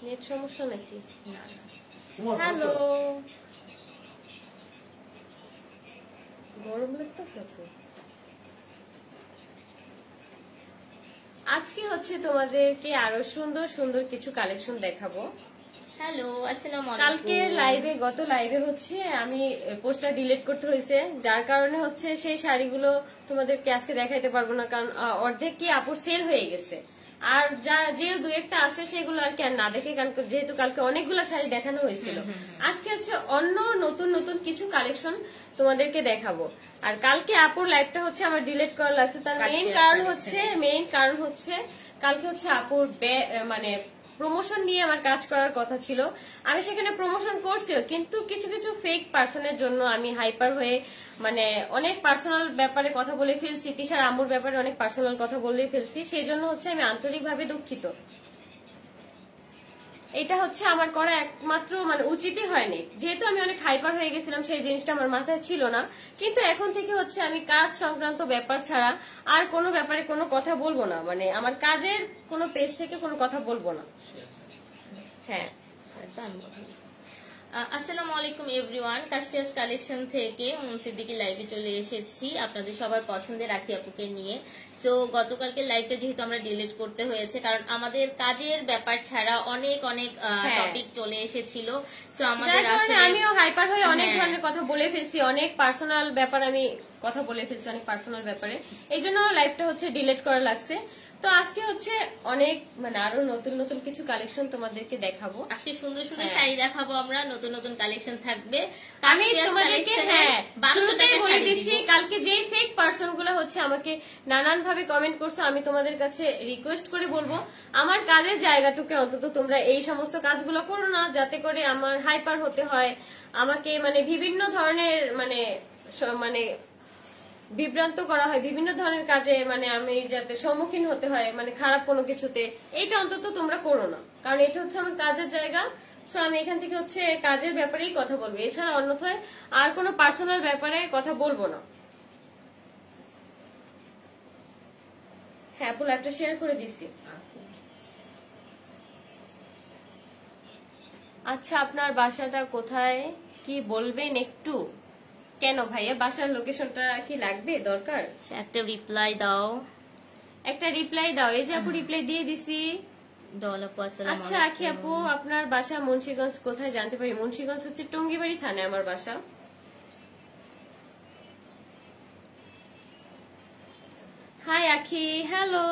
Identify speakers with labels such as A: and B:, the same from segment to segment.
A: Net সমস্যা নাকি?
B: না না
A: হ্যালো, গরম লাগতেছে তো। আজকে হচ্ছে তোমাদেরকে আরো সুন্দর সুন্দর কিছু কালেকশন দেখাবো।
B: হ্যালো, আসসালামু আলাইকুম।
A: কালকে লাইভে, গত লাইভে হচ্ছে আমি পোস্টটা ডিলিট করতে হয়েছে, যার কারণে হচ্ছে সেই শাড়িগুলো তোমাদেরকে আজকে দেখাইতে পারবো না, কারণ অর্ধেক কি আপুর সেল হয়ে গেছে। আর যা যে দু একটা আছে সেগুলো আর কি আর না দেখে, কারণ যেহেতু কালকে অনেকগুলো শাড়ি দেখানো হয়েছিল, আজকে হচ্ছে অন্য নতুন নতুন কিছু কালেকশন তোমাদেরকে দেখাবো। আর কালকে আপুর লাইভটা হচ্ছে আমার ডিলিট করা লাগছে, তার মেইন কারণ হচ্ছে কালকে হচ্ছে আপুর মানে প্রমোশন নিয়ে আমার কাজ করার কথা ছিল। আমি সেখানে প্রমোশন করছিও, কিন্তু কিছু কিছু ফেক পার্সনের জন্য আমি হাইপার হয়ে মানে অনেক পার্সোনাল ব্যাপারে কথা বলে ফেলছি, তিশার আম্মুর ব্যাপারে অনেক পার্সোনাল কথা বলে ফেলছি, সেই জন্য হচ্ছে আমি আন্তরিকভাবে দুঃখিত। এটা হচ্ছে আমার করা একমাত্র মানে উচিতই হয়নি, যেহেতু আমি অনেক হাইপার হয়ে গেছিলাম, সেই জিনিসটা আমার মাথায় ছিল না। কিন্তু এখন থেকে হচ্ছে আমি কাজ সংক্রান্ত ব্যাপার ছাড়া আর কোনো ব্যাপারে কোনো কথা বলবো না, মানে আমার কাজের কোনো পেজ থেকে কোনো কথা বলবো না। হ্যাঁ,
B: আসসালামু আলাইকুম এভরিওয়ান। কাশফিয়াস কালেকশন থেকে সিদ্দিকী লাইভে চলে এসেছি আপনাদের সবার পছন্দের রাখি আপুকে নিয়ে। তো গতকালকে লাইভটা যেহেতু আমরা ডিলিট করতে হয়েছে, কারণ আমাদের কাজের ব্যাপার ছাড়া অনেক অনেক টপিক চলে এসেছিল। তো আমাদের
A: আমিও হাইপার হয়ে অনেক ধরনের কথা বলে ফেলছি, অনেক পার্সোনাল ব্যাপার আমি কথা বলে ফেলছি, অনেক পার্সোনাল ব্যাপারে, এই জন্য লাইভটা হচ্ছে ডিলিট করা লাগছে। তো আজকে হচ্ছে অনেক মানে আরো নতুন নতুন কিছু কালেকশন তোমাদেরকে দেখাবো।
B: আজকে সুন্দর সুন্দর শাড়ি দেখাবো আমরা, নতুন নতুন কালেকশন থাকবে।
A: আমি তোমাদেরকে শুরুতেই বলে দিচ্ছি, কালকে যেই ফেক পার্সন গুলো হচ্ছে আমাকে নানান ভাবে কমেন্ট করছো, আমি তোমাদের কাছে রিকোয়েস্ট করে বলবো আমার কাজের জায়গাটুকু অন্তত তোমরা এই সমস্ত কাজগুলো করো না, যাতে করে আমার হাইপার হতে হয়, আমাকে মানে বিভিন্ন ধরনের মানে বিভ্রান্ত করা হয় বিভিন্ন ধরনের কাজে, মানে আমি যাতে সম্মুখীন হতে হয় মানে খারাপ কোনো কিছুতে, এইটা অন্তত তোমরা করো না, কারণ এটা হচ্ছে আমার কাজের জায়গা। সো আমি এখান থেকে হচ্ছে কাজের ব্যাপারেই কথা বলবো, এছাড়া অন্যথায় আর কোনো পার্সোনাল ব্যাপারে কথা বলবো না। হ্যাঁ, পুরো একটা শেয়ার করে দিছি। আচ্ছা, আপনার বাসাটা কোথায় কি বলবেন একটু? কেন ভাইয়া, বাসার লোকেশনটা কি লাগবে, দরকার?
B: একটা রিপ্লাই দাও,
A: একটা রিপ্লাই দাও। এই যে আপু রিপ্লাই দিয়ে দিছি। আচ্ছা আখি আপু, আপনার বাসা মুন্সিগঞ্জ কোথায় জানতে পারি? মুন্সিগঞ্জ হচ্ছে টঙ্গিবাড়ি থানায় আমার বাসা। হাই আখি, হ্যালো,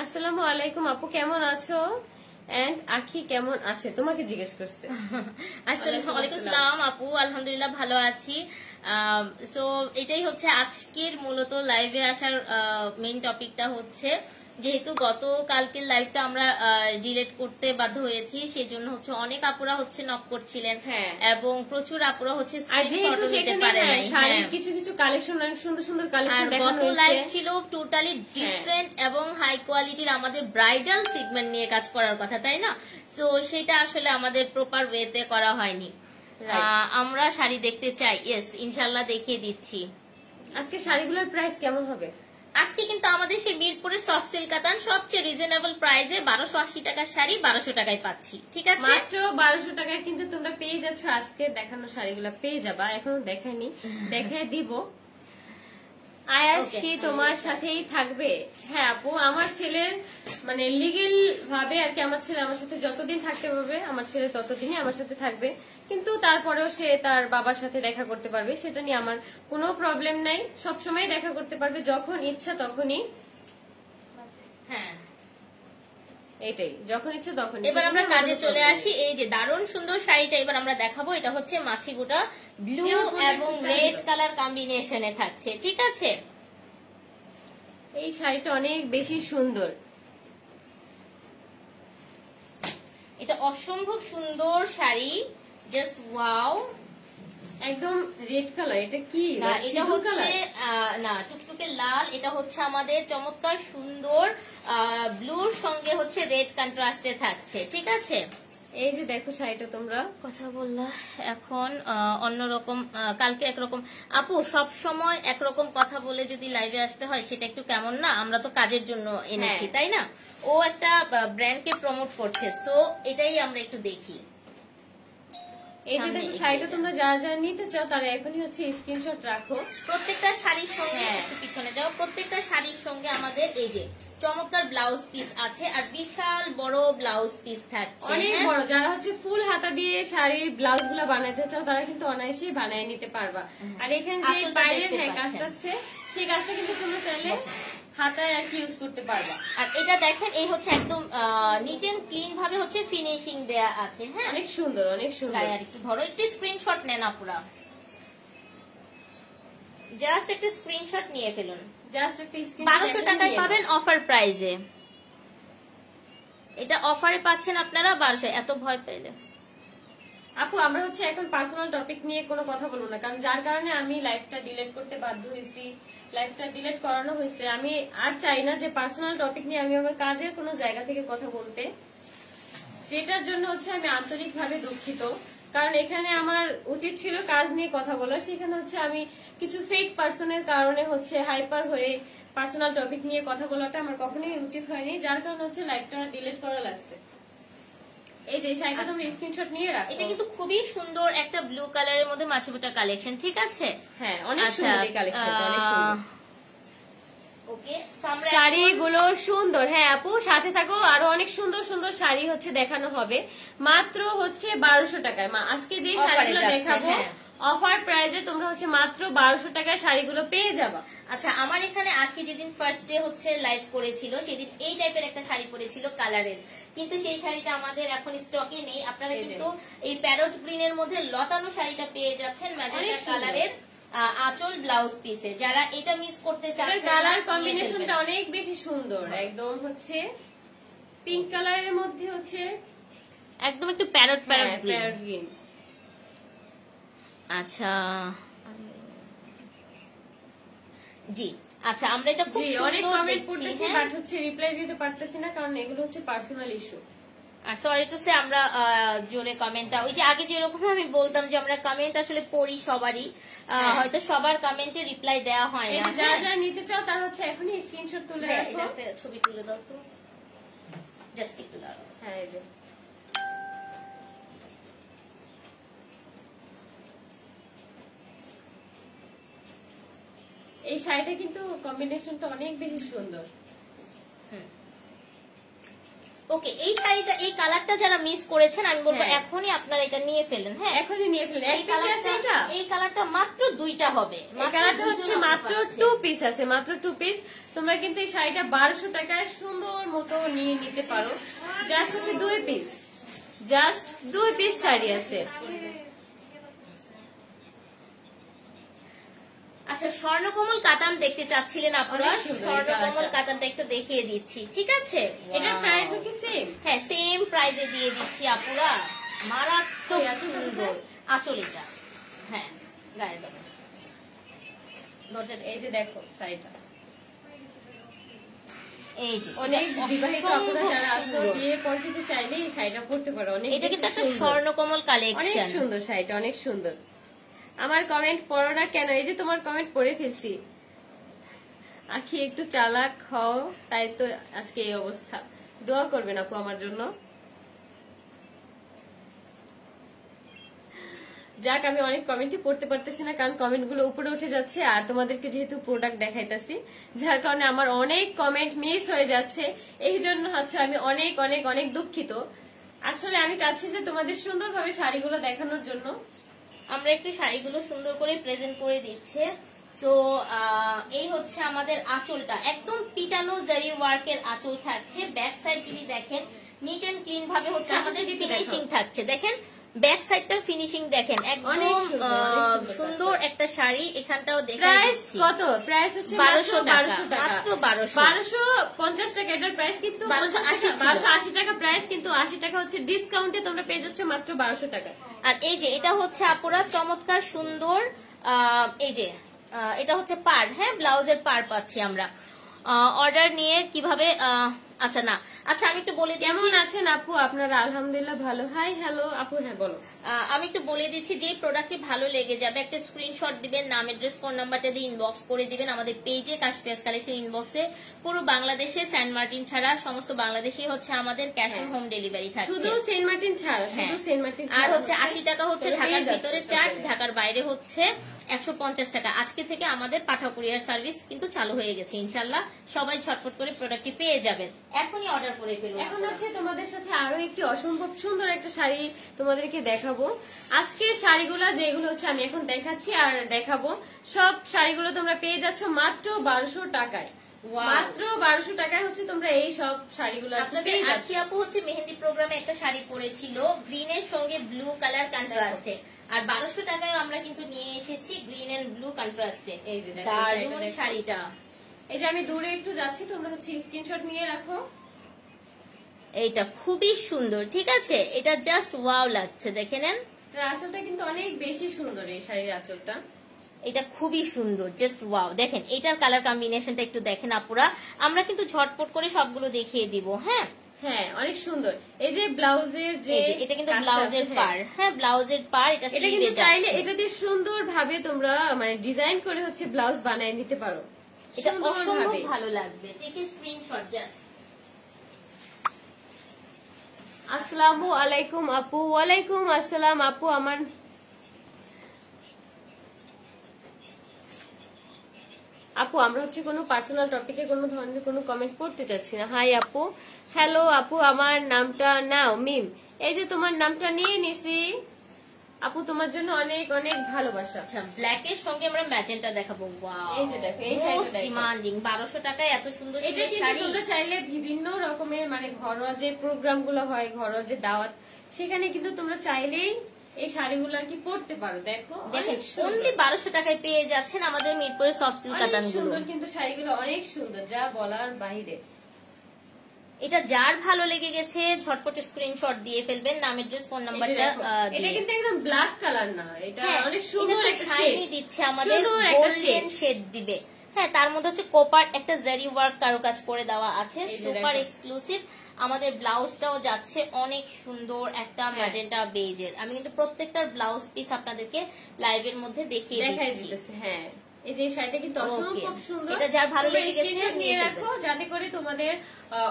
A: আসসালামু আলাইকুম আপু, কেমন আছো? এন্ড আখি কেমন আছে তোমাকে জিজ্ঞেস করছে।
B: আসসালামু আলাইকুম সালাম আপু, আলহামদুলিল্লাহ ভালো আছি। সো এটাই হচ্ছে আজকের মূলত লাইভে আসার মেইন টপিকটা হচ্ছে, যেহেতু গত কালকের লাইভটা আমরা ডিলিট করতে বাধ্য হয়েছি, সেজন্য হচ্ছে অনেক আপুরা হচ্ছে নক করছিলেন, এবং প্রচুর আপুরা হচ্ছে স্ক্রিনশটও দিতে পারে নাই।
A: কিছু কিছু কালেকশন, অনেক সুন্দর সুন্দর কালেকশন
B: দেখানো হয়েছে। গত লাইভ ছিল টোটালি ডিফারেন্ট এবং হাই কোয়ালিটির, আমাদের ব্রাইডাল সেগমেন্ট নিয়ে কাজ করার কথা, তাই না? তো সেটা আসলে আমাদের প্রপার ওয়েতে করা হয়নি। আমরা শাড়ি দেখতে চাই, ইয়েস ইনশাআল্লাহ দেখিয়ে দিচ্ছি।
A: আজকে শাড়িগুলোর প্রাইস কেমন হবে?
B: আজকে কিন্তু আমাদের সেই মিরপুরের সফট সিল্ক কাতান সবচেয়ে রিজনেবল প্রাইসে 1280 টাকার শাড়ি 1200 টাকায় পাচ্ছি, ঠিক আছে?
A: মাত্র 1200 টাকায় কিন্তু তোমরা পেয়ে যাচ্ছ আজকে দেখানো শাড়িগুলো, পেয়ে যাবা। এখনো দেখাইনি, দেখাই দিব। আয়াস কি তোমার সাথেই থাকবে? হ্যাঁ আপু, আমার ছেলের মানে লিগেল ভাবে আর কি, আমার ছেলে আমার সাথে যতদিন থাকতে পারবে আমার ছেলে ততদিনই আমার সাথে থাকবে, কিন্তু তারপরেও সে তার বাবার সাথে দেখা করতে পারবে, সেটা নিয়ে আমার কোনো প্রবলেম নাই। সবসময় দেখা করতে পারবে, যখন ইচ্ছা তখনই।
B: হ্যাঁ,
A: এটাই, যখন ইচ্ছা তখন।
B: এবার আমরা কাজে চলে আসি। এই যে দারুণ সুন্দর শাড়িটা এবার আমরা দেখাবো, এটা হচ্ছে মাছি বুটা ব্লু এবং রেড কালার কম্বিনেশনে থাকছে, ঠিক আছে?
A: এই শাড়িটা অনেক বেশি সুন্দর,
B: এটা অসম্ভব সুন্দর শাড়ি, জাস্ট ওয়াও,
A: একদম রেড কালার। এটা কি?
B: এটা হচ্ছে না টুকটুকে লাল, এটা হচ্ছে আমাদের চমৎকার সুন্দর ব্লুর সঙ্গে হচ্ছে রেড কন্ট্রাস্টে থাকছে, ঠিক আছে?
A: এই যে দেখো শাড়িটা তোমরা
B: কথা বললা এখন অন্যরকম, কালকে একরকম। আপু সব সময় একরকম কথা বলে যদি লাইভে আসতে হয় সেটা একটু কেমন না? আমরা তো কাজের জন্য এনেছি, তাই না? ও একটা ব্র্যান্ডকে প্রমোট করছে, সো এটাই আমরা একটু দেখি।
A: এই যে দেখো শাড়িটা তোমরা যারা যারা নিতে চাও তারা এখনই হচ্ছে স্ক্রিনশট রাখো।
B: প্রত্যেকটা শাড়ির সঙ্গে একটু পিছনে যাও, প্রত্যেকটা শাড়ির সঙ্গে আমাদের এই যে চমৎকার ব্লাউজ পিস আছে, আর বিশাল বড় ব্লাউজ পিস থাকছে,
A: অনেক বড়। যারা হচ্ছে ফুল হাতা দিয়ে শাড়ির ব্লাউজ গুলা বানাতে চাও তারা কিন্তু অনায়াসেই বানিয়ে নিতে পারবা। আর এখানে যে বাইরের কাজটা আছে সেই কাজটা কিন্তু তোমরা চাইলে হাতায় আর কি ইউজ করতে পারবা।
B: আর এটা দেখেন, এই হচ্ছে একদম নিট এন্ড ক্লিন ভাবে হচ্ছে ফিনিশিং দেয়া আছে। হ্যাঁ,
A: অনেক সুন্দর, অনেক সুন্দর।
B: আর একটু ধরো, একটু স্ক্রিনশট নেন আপুরা, জাস্ট একটা স্ক্রিনশট নিয়ে ফেলুন।
A: জাস্ট একটা
B: 1200 টাকায় পাবেন অফার প্রাইজে। এটা অফারে পাচ্ছেন আপনারা 1200। এত ভয় পেলে
A: আপু আমরা হচ্ছে এখন পার্সোনাল টপিক নিয়ে কোনো কথা বলবো না, কারণ যার কারণে আমি লাইভটা ডিলিট করতে বাধ্য হয়েছি, লাইভটা ডিলিট করানো হয়েছে। আমি আর চাই না যে পার্সোনাল টপিক নিয়ে আমি আমার কাজের কোনো জায়গা থেকে কথা বলতে, যেটার জন্য হচ্ছে আমি আন্তরিকভাবে দুঃখিত। কারণ এখানে আমার উচিত ছিল কাজ নিয়ে কথা বলা, সেখানে হচ্ছে আমি কিছু ফেক পার্সনের কারণে হচ্ছে হাইপার হয়ে পার্সোনাল টপিক নিয়ে কথা বলাটা আমার কখনোই উচিত হয়নি, যার কারণে হচ্ছে লাইভটা ডিলিট করা লাগছে। এই যে শাড়িটা তুমি স্ক্রিনশট নিয়ে রাখো।
B: এটা কিন্তু খুবই সুন্দর একটা ব্লু কালারের মধ্যে মাছিবোটা কালেকশন, ঠিক আছে?
A: হ্যাঁ, অনেক সুন্দর এই কালেকশনটা, অনেক সুন্দর।
B: ওকে,
A: শাড়িগুলো সুন্দর। হ্যাঁ আপু সাথে থাকো, আরো অনেক সুন্দর সুন্দর শাড়ি হচ্ছে দেখানো হবে মাত্র হচ্ছে 1200 টাকায়। আজকে যে শাড়িগুলো দেখাবো অফার প্রাইজে তোমরা হচ্ছে মাত্র 1200 টাকায় শাড়িগুলো পেয়ে যাবা।
B: আচ্ছা, আমার এখানে আখি যেদিন ফার্স্ট ডে হচ্ছে লাইভ করেছিল সেদিন এই টাইপের একটা শাড়ি পরেছিল কালারের, কিন্তু সেই শাড়িটা আমাদের এখন স্টকে নেই। আপনারা কিন্তু এই প্যারট গ্রিনের মধ্যে লতানো শাড়িটা পেয়ে যাচ্ছেন ম্যাজেন্টা কালারের আঁচল ব্লাউজ পিসে। যারা এটা মিস করতে চাচ্ছেন,
A: কালার কম্বিনেশনটা অনেক বেশি সুন্দর, একদম হচ্ছে পিঙ্ক কালারের মধ্যে হচ্ছে
B: একদম একটু প্যারট
A: গ্রিন।
B: আচ্ছা জি, আচ্ছা আমরা এটা খুব
A: অনেক
B: সুন্দর
A: কমেন্ট
B: দেখছি,
A: করতেছি বাট হচ্ছে রিপ্লাই দিতে পারতেছি না, কারণ এগুলো হচ্ছে পার্সোনাল ইস্যু।
B: আর সরি টু সে আমরা জোরে কমেন্টটা, ওই যে আগে যেরকম আমি বলতাম যে আমরা কমেন্ট আসলে পড়ি সবারই, হয়তো সবার কমেন্টে রিপ্লাই দেওয়া হয় না।
A: যারা যারা নিতে চাও তারা হচ্ছে এখনই স্ক্রিনশট তুলে রাখো।
B: এটা একটা ছবি তুলে দাও তো, জাস্ট একটু দাঁড়াও।
A: হ্যাঁ, এই যে এই শাড়িটা কিন্তু কম্বিনেশনটা অনেক বেশি সুন্দর।
B: ওকে, এই শাড়িটা, এই কালারটা যারা মিস করেছেন আমি বলবো এখনই আপনারা এটা নিয়ে ফেলেন। হ্যাঁ,
A: এখনই নিয়ে ফেলেন।
B: এই কালারটা মাত্র 2টা হবে,
A: এই কালারটা হচ্ছে মাত্র 2 পিস আছে, মাত্র 2 পিস। তোমরা কিন্তু এই শাড়িটা 1200 টাকায় সুন্দর মতো নিয়ে নিতে পারো। জাস্ট হচ্ছে 2 পিস, জাস্ট 2 পিস শাড়ি আছে।
B: আচ্ছা, স্বর্ণকমল কাতান দেখতে চাচ্ছিলেন আপনারা, স্বর্ণকমল কাতানটা একটু দেখিয়ে দিচ্ছি, ঠিক আছে?
A: এটার প্রাইস কি সেম?
B: হ্যাঁ, সেম প্রাইসে দিয়ে দিচ্ছি আপুরা। মারাত্মক সুন্দর আঁচল এটা। হ্যাঁ, গায়ে দাও
A: দরজাটা। এই যে দেখো শাড়িটা,
B: এই যে
A: অনেক বিবাহিত আপুরা যারা আছো বিয়ে করতে চাইলে এই শাড়িটা পরতে পারো। অনেক,
B: এটা কিন্তু একটা স্বর্ণকমল কালেকশন,
A: অনেক সুন্দর শাড়িটা, অনেক সুন্দর। আমার কমেন্ট পড়ো না কেন? এই যে তোমার কমেন্ট পড়ে ফেলছি। আখি একটু চালাক হও, তাই তো আজকে এই অবস্থা। দোয়া করবেন আপু আমার জন্য। যাক, আমি অনেক কমেন্টই পড়তে পারতেছি না, কারণ কমেন্ট গুলো উপরে উঠে যাচ্ছে, আর তোমাদেরকে যেহেতু প্রোডাক্ট দেখাইতেছি যার কারণে আমার অনেক কমেন্ট মিস হয়ে যাচ্ছে। এই জন্য হচ্ছে আমি অনেক অনেক অনেক দুঃখিত। আসলে আমি চাচ্ছি যে তোমাদের সুন্দরভাবে শাড়িগুলো দেখানোর জন্য
B: আমরা একটু শাড়িগুলো সুন্দর করে প্রেজেন্ট করে দিচ্ছে। সো এই হচ্ছে আমাদের আঁচলটা, একদম পিটানো জারি ওয়ার্কের আঁচল থাকছে। ব্যাক সাইড যদি দেখেন নিট এন্ড ক্লিন ভাবে হচ্ছে আমাদের ফিনিশিং থাকছে। দেখেন ব্যাক সাইডটার ফিনিশিং দেখেন, একদম সুন্দর একটা শাড়ি। এখানটাও দেখেন
A: কত প্রাইস হচ্ছে
B: 1200 টাকা, মাত্র
A: 1250 টাকা এটার প্রাইস, কিন্তু 1280 টাকা প্রাইস, কিন্তু 80 টাকা হচ্ছে ডিসকাউন্টে তোমরা পেয়ে যাচ্ছ মাত্র 1200 টাকা।
B: আর এই যে এটা হচ্ছে আপুরা চমৎকার সুন্দর, এই যে এটা হচ্ছে পার, হ্যাঁ ব্লাউজের পার পাচ্ছি আমরা। অর্ডার নিয়ে কিভাবে আচ্ছা না, আচ্ছা আমি একটু বলে দিচ্ছি।
A: কেমন আছেন আপু আপনারা? আলহামদুলিল্লাহ ভালো। হাই হ্যালো আপু। হ্যাঁ বলো।
B: আমি একটু বলে দিচ্ছি, যে প্রোডাক্টটি ভালো লেগে যাবে একটা স্ক্রিনশট দিবেন, নাম অ্যাড্রেস ফোন নাম্বারটা দিয়ে ইনবক্স করে দিবেন আমাদের পেজে কাশফিয়াস কালেকশন ইনবক্সে। পুরো বাংলাদেশে সেন্ট মার্টিন ছাড়া সমস্ত বাংলাদেশে হচ্ছে আমাদের ক্যাশ অন হোম ডেলিভারি থাকছে।
A: শুধু সেন্ট মার্টিন ছাড়া, শুধু সেন্ট মার্টিন
B: আর হচ্ছে 80 টাকা হচ্ছে ঢাকার ভিতরে চার্জ, ঢাকার বাইরে হচ্ছে 150 টাকা। আজকে থেকে আমাদের পাঠাও কুরিয়ার সার্ভিস কিন্তু চালু হয়ে গেছে, ইনশাল্লাহ সবাই ঝটপট করে প্রোডাক্টটি পেয়ে যাবেন। এখনই অর্ডার করে ফেলুন।
A: এখন হচ্ছে তোমাদের সাথে আরো একটি অসম্ভব সুন্দর একটা শাড়ি তোমাদেরকে দেখাবো। আজকে শাড়িগুলো যেগুলো হচ্ছে আমি এখন দেখাচ্ছি আর দেখাবো, সব শাড়িগুলো তোমরা পেয়ে যাচ্ছ মাত্র 1200 টাকায়। মাত্র 1200 টাকায় হচ্ছে তোমরা এই সব শাড়িগুলো
B: আপনাদের। আজকে আপু হচ্ছে মেহেন্দি প্রোগ্রামে একটা শাড়ি পরেছিল গ্রিনের সঙ্গে ব্লু কালার কন্ট্রাস্টে, আর 1200 টাকায় আমরা কিন্তু নিয়ে এসেছি গ্রিন এন্ড ব্লু কন্ট্রাস্টে।
A: এই যে
B: দারুণ শাড়িটা।
A: এই যে আমি দূরে একটু যাচ্ছি, তোমরা হচ্ছে স্ক্রিনশট নিয়ে রাখো।
B: এইটা খুবই সুন্দর, ঠিক আছে, এটা জাস্ট ওয়াও লাগছে, দেখে নেন।
A: আঁচলটা কিন্তু অনেক বেশি সুন্দর, এই শাড়ির আঁচলটা
B: এটা খুবই সুন্দর, জাস্ট ওয়াও। দেখেন এটার কালার কম্বিনেশনটা একটু দেখেন আপুরা, আমরা কিন্তু ঝটপট করে সবগুলো দেখিয়ে দিব। হ্যাঁ
A: হ্যাঁ অনেক সুন্দর। এই যে ব্লাউজের যে
B: এটা কিন্তু ব্লাউজের পার, হ্যাঁ ব্লাউজের পার, এটা
A: কিন্তু চাইলে এটা দিয়ে সুন্দর ভাবে তোমরা মানে ডিজাইন করে হচ্ছে ব্লাউজ বানায় নিতে পারো।
B: এটা অসম্ভব ভালো লাগবে, দেখে স্ক্রিনশট জাস্ট।
A: আসসালামু আলাইকুম আপু। ওয়ালাইকুম আসসালাম আপু। আমার আপু আমরা হচ্ছে কোনো পার্সোনাল টপিকে কোনো ধরনের কোনো কমেন্ট করতে চাচ্ছি না। হাই আপু। হ্যালো আপু, আমার নামটা নাও মিম। এই যে তোমার নামটা নিয়ে নিছি আপু, তোমার জন্য অনেক অনেক ভালোবাসা।
B: আচ্ছা ব্ল্যাক এর সঙ্গে আমরা ম্যাজেন্টা দেখাবো। ওয়াও,
A: এই যে দেখো এই শাড়িটা
B: ডিমান্ডিং 1200 টাকায় এত সুন্দর
A: এটা কিন্তু তোমরা চাইলে বিভিন্ন রকমের মানে ঘরোয়া যে প্রোগ্রাম গুলো হয়, ঘরোয়া যে দাওয়াত, সেখানে কিন্তু তোমরা চাইলেই এই শাড়িগুলো আর কি পরতে পারো। দেখো
B: দেখেন অনলি 1200 টাকায় পেয়ে যাচ্ছেন আমাদের মিরপুরের সফট সিল্ক কাতানগুলো।
A: সুন্দর কিন্তু শাড়িগুলো অনেক সুন্দর, যা বলার বাইরে।
B: এটা যার ভালো লেগে গেছে ঝটপট স্ক্রিনশট দিয়ে ফেলবেন, নাম অ্যাড্রেস ফোন নাম্বারটা।
A: এটা কিন্তু একদম ব্ল্যাক কালার না, এটা অনেক সুন্দর একটা
B: শাইনি দিচ্ছে, আমাদের গোল্ডেন শেড দিবে। হ্যাঁ তার মধ্যে হচ্ছে কোপার একটা জারি ওয়ার্ক কারুকাজ করে দেওয়া আছে, সুপার এক্সক্লুসিভ। আমাদের ব্লাউজটাও যাচ্ছে অনেক সুন্দর একটা ম্যাজেন্টা বেজের। আমি কিন্তু প্রত্যেকটার ব্লাউজ পিস আপনাদেরকে লাইভের মধ্যে দেখিয়ে দিচ্ছি।
A: হ্যাঁ এই যে শাড়িটা কিন্তু অসম্ভব সুন্দর।
B: এটা যার ভালো লেগে গেছে
A: নিয়ে রাখো, যাতে করে তোমাদের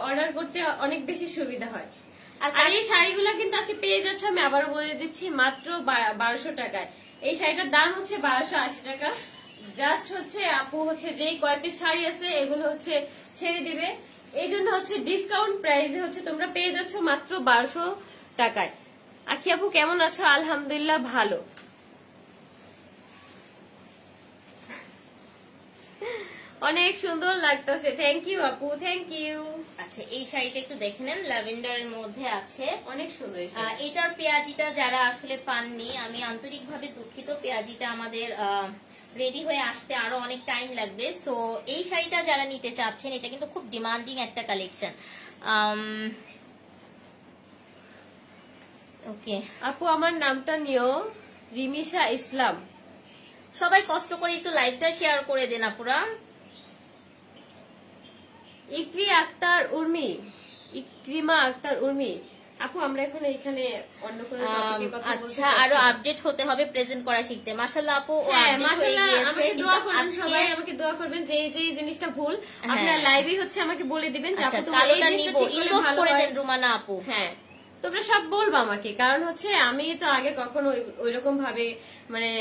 A: অর্ডার করতে অনেক বেশি সুবিধা হয়। আর এই শাড়িগুলো কিন্তু আজকে পেয়ে যাচ্ছে, আমি আবারও বলে দিচ্ছি, মাত্র 1200 টাকায়। এই শাড়িটার দাম হচ্ছে 1280 টাকা। জাস্ট হচ্ছে আপু হচ্ছে যেই কয়েকটি শাড়ি আছে এগুলো হচ্ছে ছেড়ে দিবে, এই জন্য হচ্ছে ডিসকাউন্ট প্রাইসে হচ্ছে তোমরা পেয়ে যাচ্ছ মাত্র 1200 টাকায়। আখি আপু কেমন আছো? আলহামদুলিল্লাহ ভালো। অনেক সুন্দর লাগতেছে, থ্যাংক ইউ আপু, থ্যাংক ইউ।
B: আচ্ছা এই শাড়িটা একটু দেখে নেন, ল্যাভেন্ডারের মধ্যে আছে,
A: অনেক সুন্দর।
B: এটার পেঁয়াজিটা যারা আসলে পাননি, আমি আন্তরিকভাবে দুঃখিত, পেঁয়াজিটা আমাদের রেডি হয়ে আসতে আরো অনেক টাইম লাগবে। সো এই শাড়িটা যারা নিতে চাচ্ছেন, এটা কিন্তু খুব ডিমান্ডিং একটা কালেকশন। ওকে
A: আপু আমার নামটা নিও, রিমিশা ইসলাম।
B: সবাই কষ্ট করে একটু লাইভটা শেয়ার করে দেন আপুরা।
A: ইকরি আক্তার উর্মি, ইকরিমা আক্তার উর্মি। আপু আমরা এখন এখানে অন্য কোনো টপিকে কথা বলতে
B: আচ্ছা আরো আপডেট হতে হবে, প্রেজেন্ট করা শিখতে। মাশাআল্লাহ আপু ও আপডেট হয়ে গিয়েছে।
A: আমাকে দোয়া করবেন, সবাই আমাকে দোয়া করবেন, যে যে জিনিসটা ভুল আপনারা লাইভে হচ্ছে আমাকে বলে দিবেন যে আপু তোমরা এই জিনিসটা ঠিক করলে
B: ইনবক্স
A: ভালো
B: করে
A: হয়।
B: দেন রুমানা আপু।
A: হ্যাঁ তোমরা সব বলবা আমাকে, কারণ হচ্ছে আমি তো আগে কখনো ওইরকম ভাবে মানে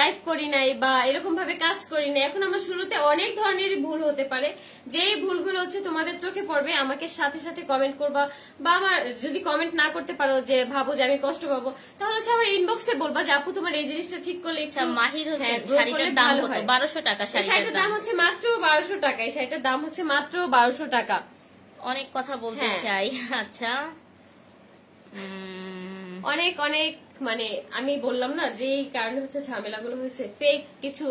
A: লাইভ করি নাই বা এরকম ভাবে কাজ করি নাই। এখন আমার শুরুতে অনেক ধরনের ভুল হতে পারে, যেই ভুলগুলো হচ্ছে তোমাদের চোখে পড়বে আমাকে সাথে সাথে কমেন্ট করবা, বা আমার যদি কমেন্ট না করতে পারো যে ভাবো যে আমি কষ্ট পাবো, তাহলে হচ্ছে আমার ইনবক্সে বলবা যে আপু তোমার এই জিনিসটা ঠিক করলে।
B: মাহির হোসেন শাড়িটার দাম কত? 1200 টাকা।
A: শাড়িটার দাম হচ্ছে মাত্র 1200 টাকা। এই শাড়িটার দাম হচ্ছে মাত্র 1200 টাকা।
B: অনেক কথা বলতে চাই। আচ্ছা
A: অনেক অনেক মানে আমি বললাম না যে এই কারণে হচ্ছে ঝামেলাগুলো হয়েছে, ফেক কিছু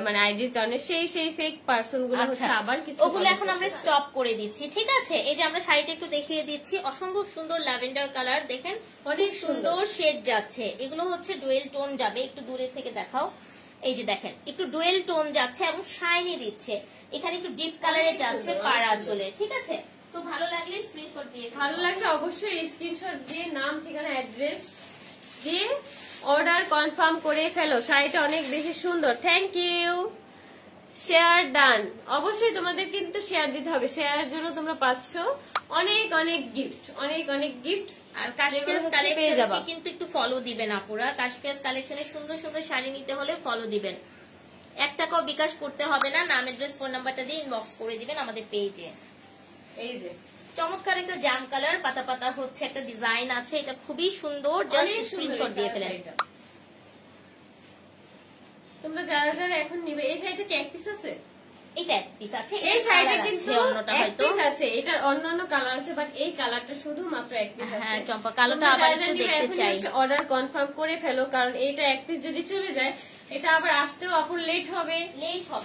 A: মানে আইডির কারণে, সেই ফেক পার্সন গুলো হচ্ছে আবার কিছু,
B: ওগুলো এখন আমরা স্টপ করে দিচ্ছি, ঠিক আছে। এই যে আমরা শাড়িটা একটু দেখিয়ে দিচ্ছি, অসম্ভব সুন্দর ল্যাভেন্ডার কালার, দেখেন অনেক সুন্দর শেড যাচ্ছে। এগুলো হচ্ছে ডুয়েল টোন যাবে, একটু দূরে থেকে দেখাও। এই যে দেখেন একটু ডুয়েল টোন যাচ্ছে এবং শাইনি দিচ্ছে, এখানে একটু ডিপ কালারে যাচ্ছে পাড়া চলে, ঠিক আছে। তো তো ভালো লাগলে স্ক্রিনশট দিয়ে
A: ভালো লাগলে অবশ্যই স্ক্রিনশট দিয়ে নাম ঠিকানা অ্যাড্রেস দিয়ে অর্ডার কনফার্ম করে ফেলো। শাড়িটা অনেক বেশি সুন্দর। Thank you. Share done. অবশ্যই তোমাদের কিন্তু শেয়ার দিতে হবে, শেয়ারের জন্য তোমরা পাচ্ছ অনেক অনেক গিফট, অনেক অনেক গিফট।
B: আর কাশফিয়াস কালেকশনকে কিন্তু একটু ফলো দিবেন আপুরা। কাশফিয়াস কালেকশনে সুন্দর সুন্দর শাড়ি নিতে হলে ফলো দিবেন। 1 টাকাও বিকাশ করতে হবে না, নাম অ্যাড্রেস ফোন নাম্বারটা দিয়ে ইনবক্স করে দিবেন আমাদের পেজে।
A: এই যে
B: চমৎকার একটা জাম কালার, পাতা পাতা হচ্ছে একটা ডিজাইন আছে, এটা খুবই সুন্দর। জাস্ট স্ক্রিনশট দিয়ে ফেলেন।
A: তোমরা যারা যারা এখন নিবে, এই শাড়িটা কি এক পিস আছে?
B: এটা এক পিস আছে,
A: এই শাড়িটা কিন্তু
B: অন্যটা
A: এক
B: হয়তো
A: পিস আছে, এটার অন্যান্য কালার আছে, বাট এই কালারটা শুধুমাত্র এক পিস আছে।
B: হ্যাঁ চম্পা, কালোটা আবার একটু দেখতে চাই।
A: অর্ডার কনফার্ম করে ফেলো, কারণ এইটা এক পিস যদি চলে যায় এটা আবার আসতেও আপুর লেট হবে,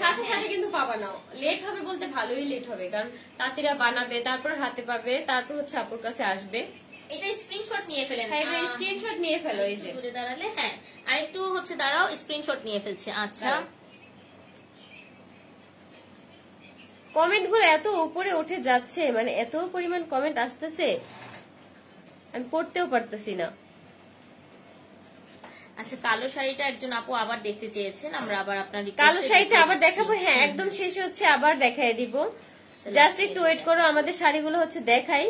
A: সাথে সাথে কিন্তু পাবা না। লেট হবে বলতে ভালোই লেট হবে, কারণ তাঁতিরা বানাবে, তারপর হাতে পাবে, তারপর হচ্ছে আপুর কাছে আসবে।
B: এটা স্ক্রিনশট নিয়ে ফেলেন।
A: হ্যাঁ, এটা স্ক্রিনশট নিয়ে ফেলো। এই যে
B: ঘুরে দাঁড়ালে, হ্যাঁ আর একটু হচ্ছে দাঁড়াও, স্ক্রিনশট নিয়ে ফেলছে। আচ্ছা,
A: কমেন্ট গুলো এত উপরে উঠে যাচ্ছে, মানে এত পরিমাণ কমেন্ট আসতেছে, আমি পড়তেও পারতেছি না।
B: আচ্ছা, কালো শাড়িটা একজন আপু আবার দেখতে চেয়েছেন, আমরা আবার আপনার
A: কালো শাড়িটা আবার দেখাবো। হ্যাঁ, একদম শেষে হচ্ছে আবার দেখাই দিব। জাস্ট একটু ওয়েট করো, আমাদের শাড়িগুলো হচ্ছে দেখাই।